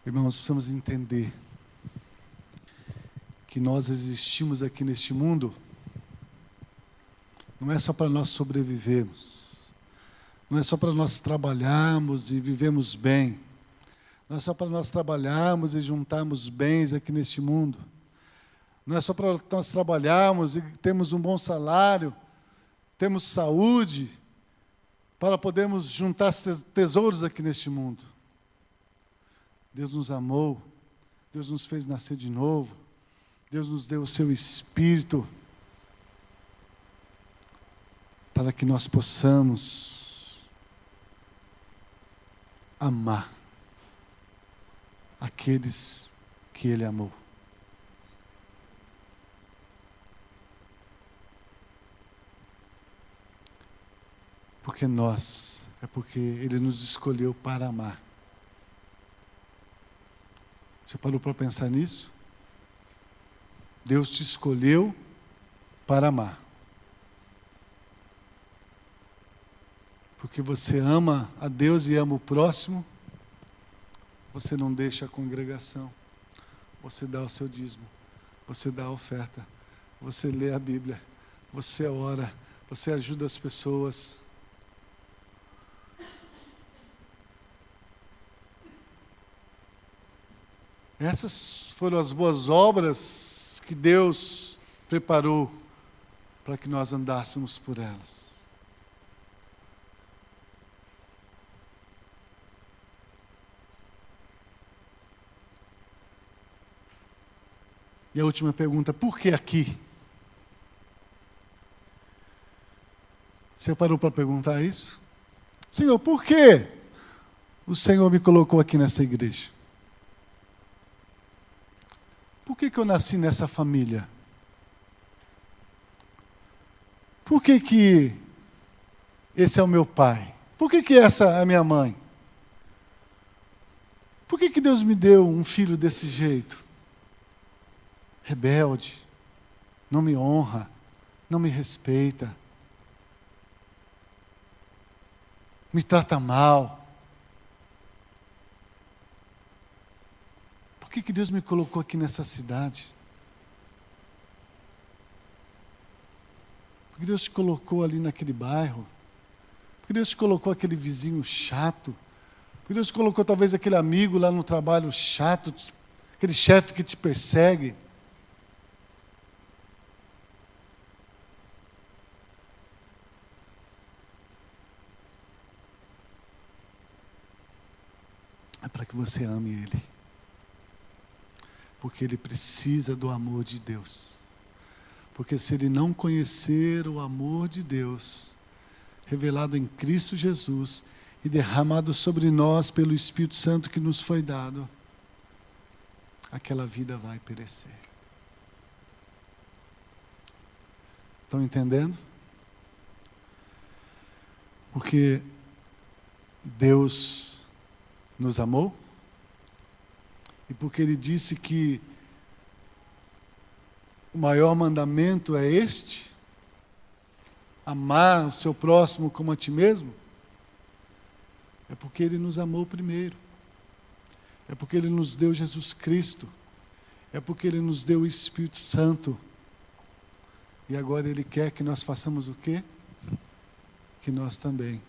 Irmãos, precisamos entender que nós existimos aqui neste mundo não é só para nós sobrevivermos, não é só para nós trabalharmos e vivermos bem, não é só para nós trabalharmos e juntarmos bens aqui neste mundo, não é só para nós trabalharmos e termos um bom salário, termos saúde, para podermos juntar tesouros aqui neste mundo. Deus nos amou, Deus nos fez nascer de novo, Deus nos deu o seu Espírito para que nós possamos amar aqueles que Ele amou. Porque Ele nos escolheu para amar. Você parou para pensar nisso? Deus te escolheu para amar. Porque você ama a Deus e ama o próximo, você não deixa a congregação, você dá o seu dízimo, você dá a oferta, você lê a Bíblia, você ora, você ajuda as pessoas. Essas foram as boas obras que Deus preparou para que nós andássemos por elas. E a última pergunta, por que aqui? Você parou para perguntar isso? Senhor, por que o Senhor me colocou aqui nessa igreja? Por que eu nasci nessa família? Por que esse é o meu pai? Por que essa é a minha mãe? Por que Deus me deu um filho desse jeito? Rebelde, não me honra, não me respeita, me trata mal. Por que Deus me colocou aqui nessa cidade? Porque Deus te colocou ali naquele bairro. Porque Deus te colocou aquele vizinho chato. Porque Deus te colocou talvez aquele amigo lá no trabalho chato, aquele chefe que te persegue. É para que você ame Ele. Porque Ele precisa do amor de Deus. Porque se Ele não conhecer o amor de Deus, revelado em Cristo Jesus e derramado sobre nós pelo Espírito Santo que nos foi dado, aquela vida vai perecer. Estão entendendo? Porque Deus nos amou, e porque Ele disse que o maior mandamento é este, amar o seu próximo como a ti mesmo, é porque Ele nos amou primeiro, é porque Ele nos deu Jesus Cristo, é porque Ele nos deu o Espírito Santo, e agora Ele quer que nós façamos o quê? Que nós também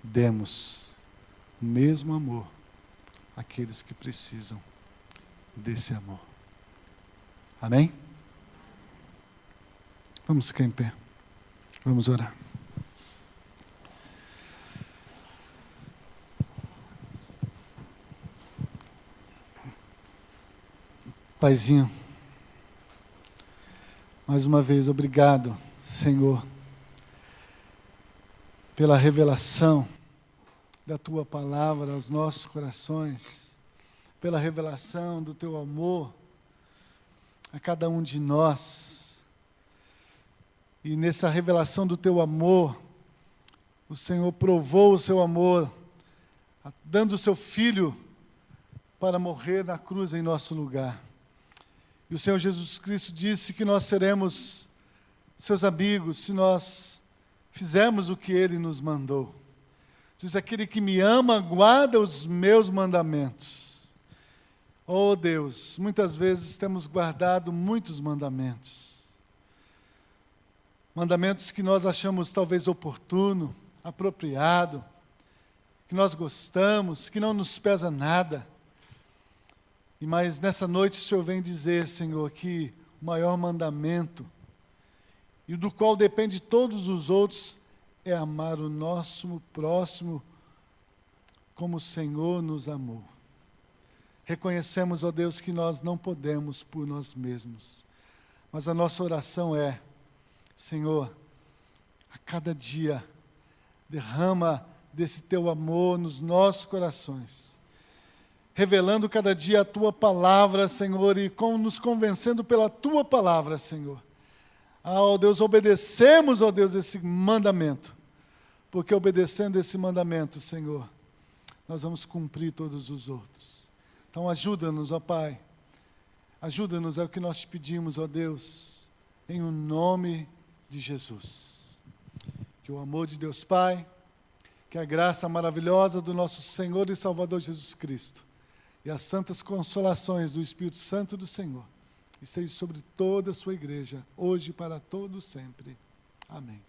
demos o mesmo amor àqueles que precisam desse amor. Amém? Vamos ficar em pé. Vamos orar. Paizinho, mais uma vez, obrigado, Senhor, pela revelação da Tua palavra aos nossos corações, pela revelação do Teu amor a cada um de nós. E nessa revelação do Teu amor, o Senhor provou o Seu amor, dando o Seu Filho para morrer na cruz em nosso lugar. E o Senhor Jesus Cristo disse que nós seremos Seus amigos se nós fizermos o que Ele nos mandou. Diz: aquele que me ama, guarda os meus mandamentos. Oh Deus, muitas vezes temos guardado muitos mandamentos. Mandamentos que nós achamos talvez oportuno, apropriado, que nós gostamos, que não nos pesa nada. Mas nessa noite o Senhor vem dizer, Senhor, que o maior mandamento, e do qual depende todos os outros, é amar o nosso próximo como o Senhor nos amou. Reconhecemos, ó Deus, que nós não podemos por nós mesmos. Mas a nossa oração é: Senhor, a cada dia, derrama desse Teu amor nos nossos corações. Revelando cada dia a Tua palavra, Senhor, e nos convencendo pela Tua palavra, Senhor. Ó Deus, obedecemos, ó Deus, esse mandamento, porque obedecendo esse mandamento, Senhor, nós vamos cumprir todos os outros. Então ajuda-nos, ó Pai, ajuda-nos, é o que nós te pedimos, ó Deus, em o nome de Jesus. Que o amor de Deus Pai, que a graça maravilhosa do nosso Senhor e Salvador Jesus Cristo, e as santas consolações do Espírito Santo do Senhor, e seja sobre toda a sua igreja, hoje e para todos sempre. Amém.